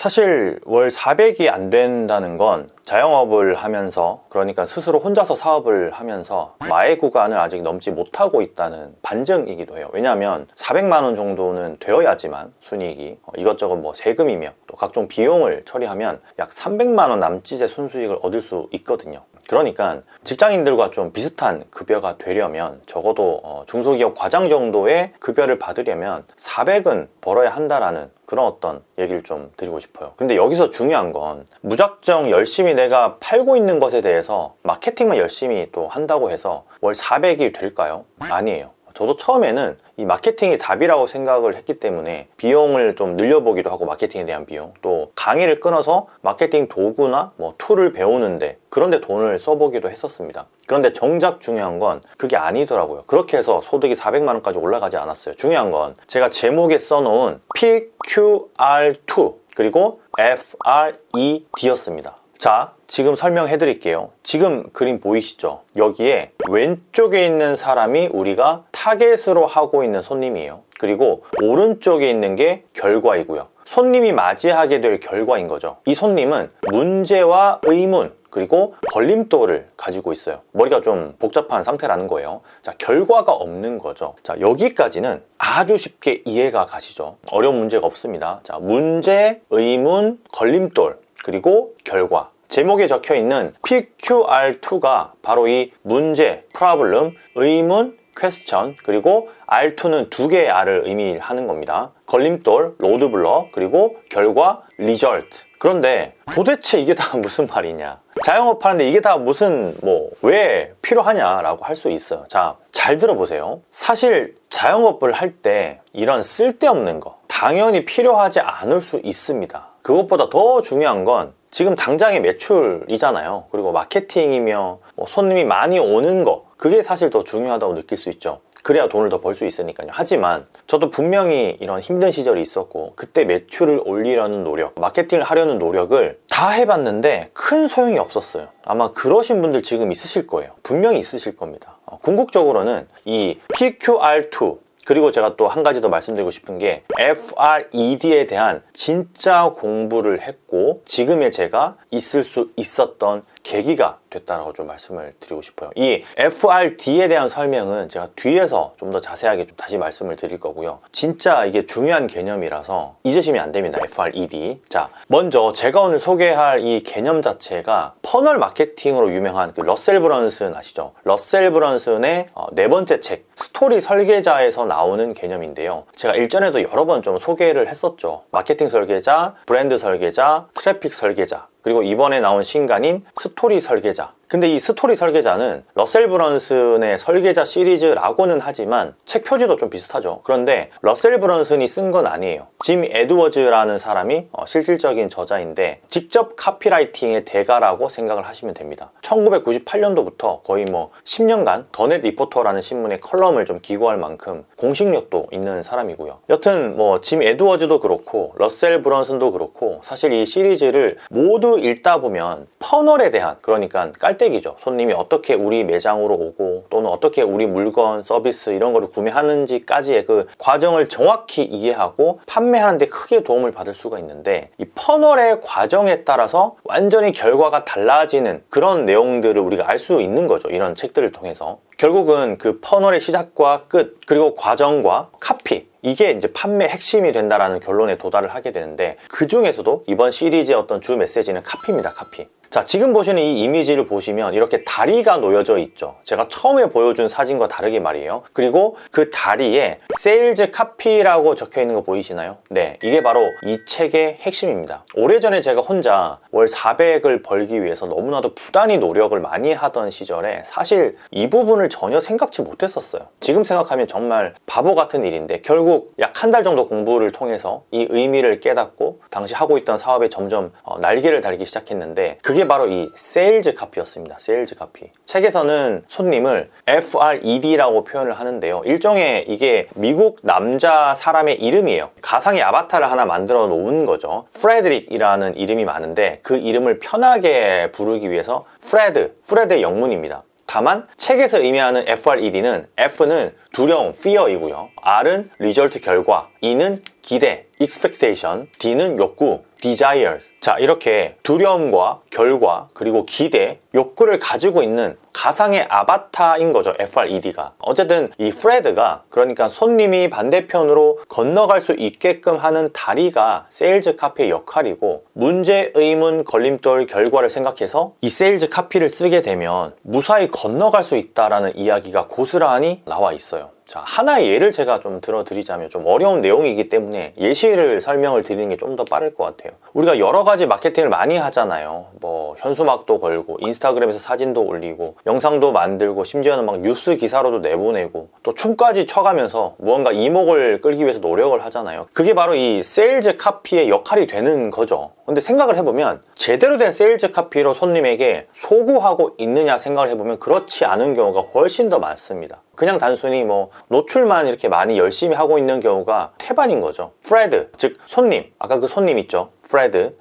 사실 월 400이 안 된다는 건 자영업을 하면서, 그러니까 스스로 혼자서 사업을 하면서 마의 구간을 아직 넘지 못하고 있다는 반증이기도 해요. 왜냐하면 400만 원 정도는 되어야지만 순이익이, 이것저것 뭐 세금이며 또 각종 비용을 처리하면 약 300만 원 남짓의 순수익을 얻을 수 있거든요. 그러니까 직장인들과 좀 비슷한 급여가 되려면 적어도 중소기업 과장 정도의 급여를 받으려면 400은 벌어야 한다라는 그런 어떤 얘기를 좀 드리고 싶어요. 근데 여기서 중요한 건 무작정 열심히 내가 팔고 있는 것에 대해서 마케팅만 열심히 또 한다고 해서 월 400이 될까요? 아니에요. 저도 처음에는 이 마케팅이 답이라고 생각을 했기 때문에 비용을 좀 늘려보기도 하고, 마케팅에 대한 비용, 또 강의를 끊어서 마케팅 도구나 뭐 툴을 배우는데 그런 데 돈을 써보기도 했었습니다. 그런데 정작 중요한 건 그게 아니더라고요. 그렇게 해서 소득이 400만 원까지 올라가지 않았어요. 중요한 건 제가 제목에 써놓은 PQR2 그리고 FRED였습니다. 자, 지금 설명해 드릴게요. 지금 그림 보이시죠? 여기에 왼쪽에 있는 사람이 우리가 타겟으로 하고 있는 손님이에요. 그리고 오른쪽에 있는 게 결과이고요. 손님이 맞이하게 될 결과인 거죠. 이 손님은 문제와 의문, 그리고 걸림돌을 가지고 있어요. 머리가 좀 복잡한 상태라는 거예요. 자, 결과가 없는 거죠. 자, 여기까지는 아주 쉽게 이해가 가시죠? 어려운 문제가 없습니다. 자, 문제, 의문, 걸림돌, 그리고 결과. 제목에 적혀 있는 PQR2가 바로 이 문제, problem, 의문, question, 그리고 R2는 두 개의 R을 의미하는 겁니다. 걸림돌, 로드블럭, 그리고 결과, result. 그런데 도대체 이게 다 무슨 말이냐? 자영업 하는데 이게 다 무슨 왜 필요하냐라고 할 수 있어요. 자, 잘 들어보세요. 사실 자영업을 할 때 이런 쓸데없는 거 당연히 필요하지 않을 수 있습니다. 그것보다 더 중요한 건 지금 당장의 매출이잖아요. 그리고 마케팅이며 손님이 많이 오는 거, 그게 사실 더 중요하다고 느낄 수 있죠. 그래야 돈을 더 벌 수 있으니까요. 하지만 저도 분명히 이런 힘든 시절이 있었고, 그때 매출을 올리려는 노력, 마케팅을 하려는 노력을 다 해봤는데 큰 소용이 없었어요. 아마 그러신 분들 지금 있으실 거예요. 분명히 있으실 겁니다. 궁극적으로는 이 PQR2, 그리고 제가 또 한 가지 더 말씀드리고 싶은 게 FRED에 대한 진짜 공부를 했고 지금의 제가 있을 수 있었던 계기가 됐다라고 좀 말씀을 드리고 싶어요. 이 FRD에 대한 설명은 제가 뒤에서 좀 더 자세하게 좀 다시 말씀을 드릴 거고요. 진짜 이게 중요한 개념이라서 잊으시면 안 됩니다. FRED. 자, 먼저 제가 오늘 소개할 이 개념 자체가 퍼널 마케팅으로 유명한 그 러셀 브런슨 아시죠? 러셀 브런슨의 네 번째 책 스토리 설계자에서 나오는 개념인데요. 제가 일전에도 여러 번 좀 소개를 했었죠. 마케팅 설계자, 브랜드 설계자, 트래픽 설계자, 그리고 이번에 나온 신간인 스토리 설계자. 근데 이 스토리 설계자는 러셀 브런슨의 설계자 시리즈라고는 하지만 책 표지도 좀 비슷하죠. 그런데 러셀 브런슨이 쓴 건 아니에요. 짐 에드워즈라는 사람이 실질적인 저자인데 직접 카피라이팅의 대가라고 생각을 하시면 됩니다. 1998년도부터 거의 10년간 더넷 리포터라는 신문에 컬럼을 좀 기고할 만큼 공식력도 있는 사람이고요. 여튼 짐 에드워즈도 그렇고 러셀 브런슨도 그렇고 사실 이 시리즈를 모두 읽다 보면 퍼널에 대한, 그러니까 깔때기죠. 손님이 어떻게 우리 매장으로 오고 또는 어떻게 우리 물건, 서비스 이런 거를 구매하는지까지의 그 과정을 정확히 이해하고 판매하는 데 크게 도움을 받을 수가 있는데, 이 퍼널의 과정에 따라서 완전히 결과가 달라지는 그런 내용들을 우리가 알 수 있는 거죠. 이런 책들을 통해서. 결국은 그 퍼널의 시작과 끝, 그리고 과정과 카피, 이게 이제 판매 핵심이 된다라는 결론에 도달을 하게 되는데, 그 중에서도 이번 시리즈의 어떤 주 메시지는 카피입니다. 카피. 자, 지금 보시는 이 이미지를 보시면 이렇게 다리가 놓여져 있죠. 제가 처음에 보여준 사진과 다르게 말이에요. 그리고 그 다리에 세일즈 카피라고 적혀 있는 거 보이시나요? 네, 이게 바로 이 책의 핵심입니다. 오래전에 제가 혼자 월 400을 벌기 위해서 너무나도 부단히 노력을 많이 하던 시절에 사실 이 부분을 전혀 생각지 못했었어요. 지금 생각하면 정말 바보 같은 일인데, 결국 약 한 달 정도 공부를 통해서 이 의미를 깨닫고 당시 하고 있던 사업에 점점 날개를 달기 시작했는데, 그게 바로 이 세일즈 카피였습니다. 세일즈 카피. 책에서는 손님을 FRED라고 표현을 하는데요. 일종의 이게 미국 남자 사람의 이름이에요. 가상의 아바타를 하나 만들어 놓은 거죠. 프레드릭이라는 이름이 많은데 그 이름을 편하게 부르기 위해서 프레드의 영문입니다. 다만 책에서 의미하는 FRED는 F는 두려움, fear이고요. R은 result 결과, E는 기대, expectation, D는 욕구, desires. 자, 이렇게 두려움과 결과 그리고 기대, 욕구를 가지고 있는 가상의 아바타인 거죠. FRED가. 어쨌든 이 프레드가, 그러니까 손님이 반대편으로 건너갈 수 있게끔 하는 다리가 세일즈 카피의 역할이고, 문제, 의문, 걸림돌, 결과를 생각해서 이 세일즈 카피를 쓰게 되면 무사히 건너갈 수 있다라는 이야기가 고스란히 나와 있어요. 자, 하나의 예를 제가 좀 들어드리자면, 좀 어려운 내용이기 때문에 예시를 설명을 드리는 게 좀 더 빠를 것 같아요. 우리가 여러 가지 마케팅을 많이 하잖아요. 뭐 현수막도 걸고 인스타그램에서 사진도 올리고 영상도 만들고 심지어는 막 뉴스 기사로도 내보내고 또 춤까지 춰가면서 무언가 이목을 끌기 위해서 노력을 하잖아요. 그게 바로 이 세일즈 카피의 역할이 되는 거죠. 근데 생각을 해보면 제대로 된 세일즈 카피로 손님에게 소구하고 있느냐 생각을 해보면 그렇지 않은 경우가 훨씬 더 많습니다. 그냥 단순히 뭐 노출만 이렇게 많이 열심히 하고 있는 경우가 태반인 거죠. 프레드, 즉 손님, 아까 그 손님 있죠.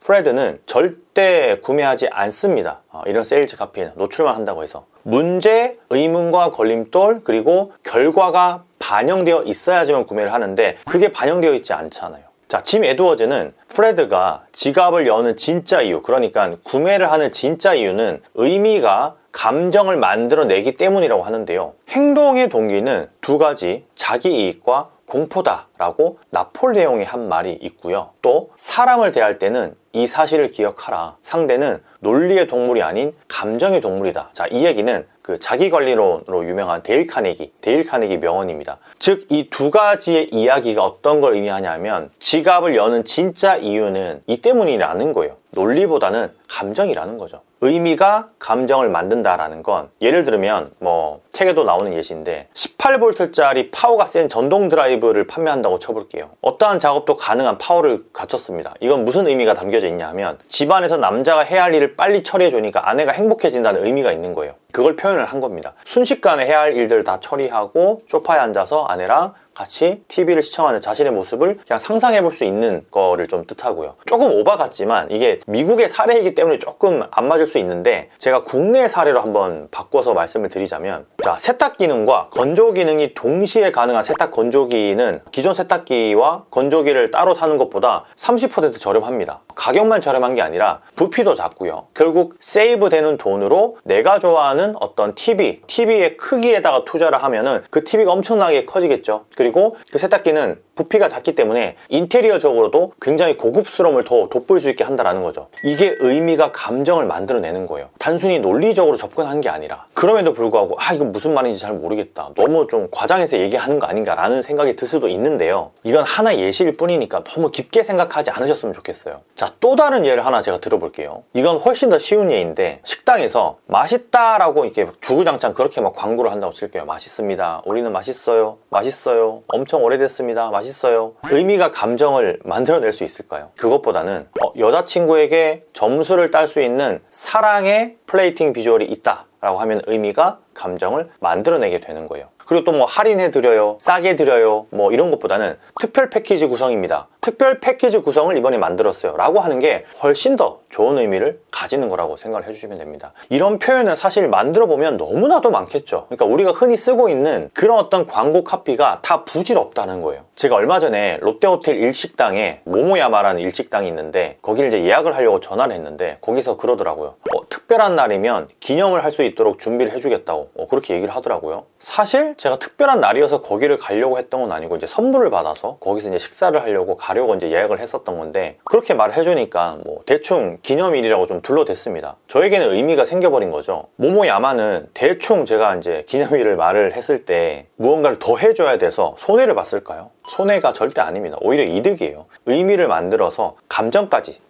프레드는 절대 구매하지 않습니다. 이런 세일즈 카피는 노출만 한다고 해서 문제, 의문과 걸림돌, 그리고 결과가 반영되어 있어야지만 구매를 하는데 그게 반영되어 있지 않잖아요. 자, 짐 에드워즈는 프레드가 지갑을 여는 진짜 이유, 그러니까 구매를 하는 진짜 이유는 의미가 감정을 만들어내기 때문이라고 하는데요. 행동의 동기는 두 가지, 자기이익과 공포다라고 나폴레옹이 한 말이 있고요. 또 사람을 대할 때는 이 사실을 기억하라. 상대는 논리의 동물이 아닌 감정의 동물이다. 자, 이 얘기는 그 자기관리론으로 유명한 데일 카네기 명언입니다. 즉, 이 두 가지의 이야기가 어떤 걸 의미하냐면 지갑을 여는 진짜 이유는 이 때문이라는 거예요. 논리보다는 감정이라는 거죠. 의미가 감정을 만든다라는 건 예를 들면 뭐 책에도 나오는 예시인데 18V짜리 파워가 센 전동 드라이브를 판매한다고 쳐볼게요. 어떠한 작업도 가능한 파워를 갖췄습니다. 이건 무슨 의미가 담겨져 있냐 하면 집안에서 남자가 해야 할 일을 빨리 처리해 주니까 아내가 행복해진다는 의미가 있는 거예요. 그걸 표현을 한 겁니다. 순식간에 해야 할 일들 다 처리하고 소파에 앉아서 아내랑 같이 TV를 시청하는 자신의 모습을 그냥 상상해 볼 수 있는 거를 좀 뜻하고요. 조금 오바 같지만 이게 미국의 사례이기 때문에 조금 안 맞을 수 있는데 제가 국내 사례로 한번 바꿔서 말씀을 드리자면, 자, 세탁 기능과 건조 기능이 동시에 가능한 세탁 건조기는 기존 세탁기와 건조기를 따로 사는 것보다 30% 저렴합니다. 가격만 저렴한 게 아니라 부피도 작고요. 결국 세이브 되는 돈으로 내가 좋아하는 어떤 TV의 크기에다가 투자를 하면은 그 TV가 엄청나게 커지겠죠. 그리고 그 세탁기는 부피가 작기 때문에 인테리어적으로도 굉장히 고급스러움을 더 돋보일 수 있게 한다는 거죠. 이게 의미가 감정을 만들어내는 거예요. 단순히 논리적으로 접근한 게 아니라. 그럼에도 불구하고 이거 무슨 말인지 잘 모르겠다, 너무 좀 과장해서 얘기하는 거 아닌가라는 생각이 들 수도 있는데요. 이건 하나의 예시일 뿐이니까 너무 깊게 생각하지 않으셨으면 좋겠어요. 자, 또 다른 예를 하나 제가 들어볼게요. 이건 훨씬 더 쉬운 예인데, 식당에서 맛있다라고 이렇게 주구장창 그렇게 막 광고를 한다고 칠게요. 맛있습니다, 우리는 맛있어요, 맛있어요, 엄청 오래됐습니다, 맛있어요. 의미가 감정을 만들어낼 수 있을까요? 그것보다는 여자친구에게 점수를 딸 수 있는 사랑의 플레이팅 비주얼이 있다 라고 하면 의미가 감정을 만들어내게 되는 거예요. 그리고 또 뭐 할인해 드려요, 싸게 드려요, 뭐 이런 것보다는 특별 패키지 구성입니다, 특별 패키지 구성을 이번에 만들었어요 라고 하는 게 훨씬 더 좋은 의미를 가지는 거라고 생각을 해주시면 됩니다. 이런 표현은 사실 만들어 보면 너무나도 많겠죠. 그러니까 우리가 흔히 쓰고 있는 그런 어떤 광고 카피가 다 부질없다는 거예요. 제가 얼마 전에 롯데호텔 일식당에 모모야마라는 일식당이 있는데 거기를 이제 예약을 하려고 전화를 했는데 거기서 그러더라고요. 특별한 날이면 기념을 할 수 있도록 준비를 해주겠다고 그렇게 얘기를 하더라고요. 사실 제가 특별한 날이어서 거기를 가려고 했던 건 아니고 이제 선물을 받아서 거기서 이제 식사를 하려고 가려고 이제 예약을 했었던 건데, 그렇게 말을 해주니까 뭐 대충 기념일이라고 좀 둘러댔습니다. 저에게는 의미가 생겨버린 거죠. 모모야마는 대충 제가 이제 기념일을 말을 했을 때 무언가를 더 해줘야 돼서 손해를 봤을까요? 손해가 절대 아닙니다. 오히려 이득이에요. 의미를 만들어서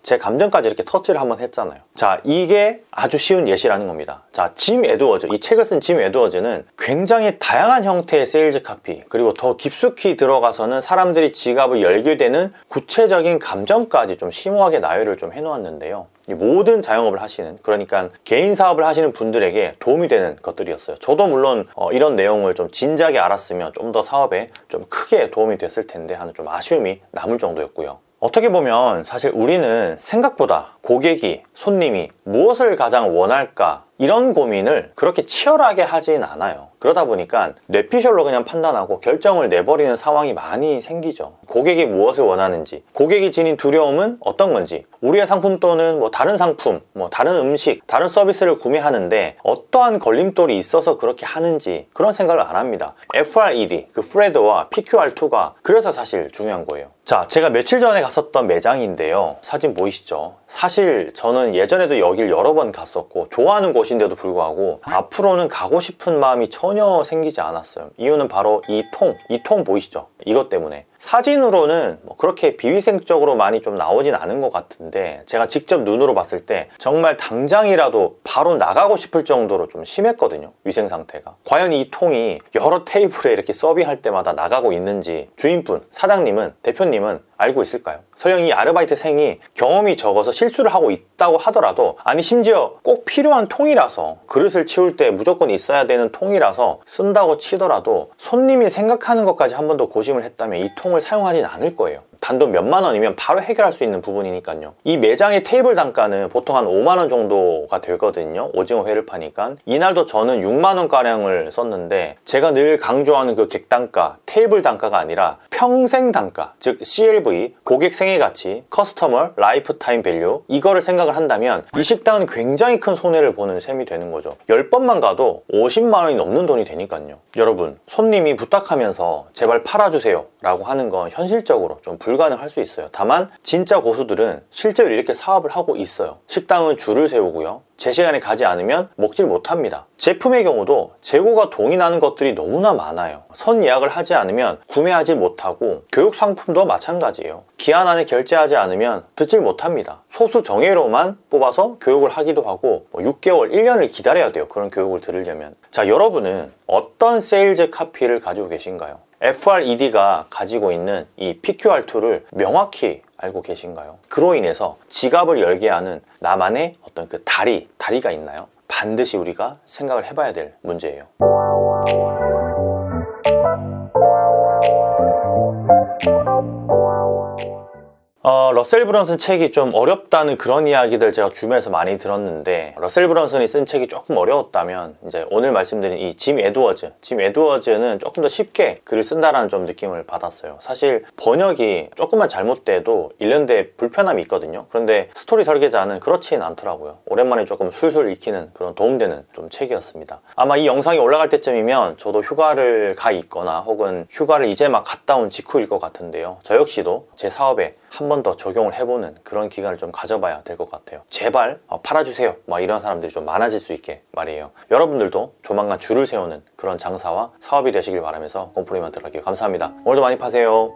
제 감정까지 이렇게 터치를 한번 했잖아요. 자, 이게 아주 쉬운 예시라는 겁니다. 자, 짐 에드워즈, 이 책을 쓴 짐 에드워즈는 굉장히 다양한 형태의 세일즈 카피, 그리고 더 깊숙이 들어가서는 사람들이 지갑을 열게 되는 구체적인 감정까지 좀 심오하게 나열을 좀 해놓았는데요. 이 모든 자영업을 하시는, 그러니까 개인 사업을 하시는 분들에게 도움이 되는 것들이었어요. 저도 물론 이런 내용을 좀 진작에 알았으면 좀 더 사업에 좀 크게 도움이 됐을 텐데 하는 좀 아쉬움이 남을 정도였고요. 어떻게 보면 사실 우리는 생각보다 고객이, 손님이 무엇을 가장 원할까 이런 고민을 그렇게 치열하게 하진 않아요. 그러다 보니까 뇌피셜로 그냥 판단하고 결정을 내버리는 상황이 많이 생기죠. 고객이 무엇을 원하는지, 고객이 지닌 두려움은 어떤 건지, 우리의 상품 또는 뭐 다른 상품, 뭐 다른 음식, 다른 서비스를 구매하는데 어떠한 걸림돌이 있어서 그렇게 하는지 그런 생각을 안 합니다. FRED, 그 프레드와 PQR2가 그래서 사실 중요한 거예요. 자, 제가 며칠 전에 갔었던 매장인데요. 사진 보이시죠? 사실 저는 예전에도 여길 여러 번 갔었고 좋아하는 곳인데도 불구하고 앞으로는 가고 싶은 마음이 전혀 생기지 않았어요. 이유는 바로 이 통 보이시죠? 이것 때문에. 사진으로는 뭐 그렇게 비위생적으로 많이 좀 나오진 않은 것 같은데 제가 직접 눈으로 봤을 때 정말 당장이라도 바로 나가고 싶을 정도로 좀 심했거든요, 위생 상태가. 과연 이 통이 여러 테이블에 이렇게 서빙할 때마다 나가고 있는지 주인분, 사장님은, 대표님은 알고 있을까요? 설령 이 아르바이트생이 경험이 적어서 실수를 하고 있다고 하더라도, 아니 심지어 꼭 필요한 통이라서, 그릇을 치울 때 무조건 있어야 되는 통이라서 쓴다고 치더라도 손님이 생각하는 것까지 한 번 더 고심을 했다면 이 통을 사용하진 않을 거예요. 단돈 몇만 원이면 바로 해결할 수 있는 부분이니까요. 이 매장의 테이블 단가는 보통 한 5만 원 정도가 되거든요. 오징어 회를 파니까. 이날도 저는 6만 원가량을 썼는데 제가 늘 강조하는 그 객단가, 테이블 단가가 아니라 평생 단가, 즉 CLV, 고객 생애 가치, 커스터머 라이프타임 밸류, 이거를 생각을 한다면 이 식당은 굉장히 큰 손해를 보는 셈이 되는 거죠. 10번만 가도 50만 원이 넘는 돈이 되니까요. 여러분, 손님이 부탁하면서 제발 팔아주세요 라고 하는 건 현실적으로 좀 불가능할 수 있어요. 다만 진짜 고수들은 실제로 이렇게 사업을 하고 있어요. 식당은 줄을 세우고요, 제 시간에 가지 않으면 먹질 못합니다. 제품의 경우도 재고가 동의나는 것들이 너무나 많아요. 선 예약을 하지 않으면 구매하지 못하고, 교육 상품도 마찬가지예요. 기한 안에 결제하지 않으면 듣질 못합니다. 소수 정예로만 뽑아서 교육을 하기도 하고 6개월, 1년을 기다려야 돼요, 그런 교육을 들으려면. 자, 여러분은 어떤 세일즈 카피를 가지고 계신가요? FRED가 가지고 있는 이 PQR2를 명확히 알고 계신가요? 그로 인해서 지갑을 열게 하는 나만의 어떤 그 다리가 있나요? 반드시 우리가 생각을 해봐야 될 문제예요. 러셀 브런슨 책이 좀 어렵다는 그런 이야기들 제가 주변에서 많이 들었는데, 러셀 브런슨이 쓴 책이 조금 어려웠다면 이제 오늘 말씀드린 이 짐 에드워즈는 조금 더 쉽게 글을 쓴다라는 좀 느낌을 받았어요. 사실 번역이 조금만 잘못돼도 일련대 불편함이 있거든요. 그런데 스토리 설계자는 그렇진 않더라고요. 오랜만에 조금 술술 익히는 그런 도움되는 좀 책이었습니다. 아마 이 영상이 올라갈 때쯤이면 저도 휴가를 가 있거나 혹은 휴가를 이제 막 갔다 온 직후일 것 같은데요. 저 역시도 제 사업에 한 번 더 적용을 해보는 그런 기간을 좀 가져봐야 될 것 같아요. 제발 팔아주세요, 이런 사람들이 좀 많아질 수 있게 말이에요. 여러분들도 조만간 줄을 세우는 그런 장사와 사업이 되시길 바라면서 꼼프리만 들어갈게요. 감사합니다. 오늘도 많이 파세요.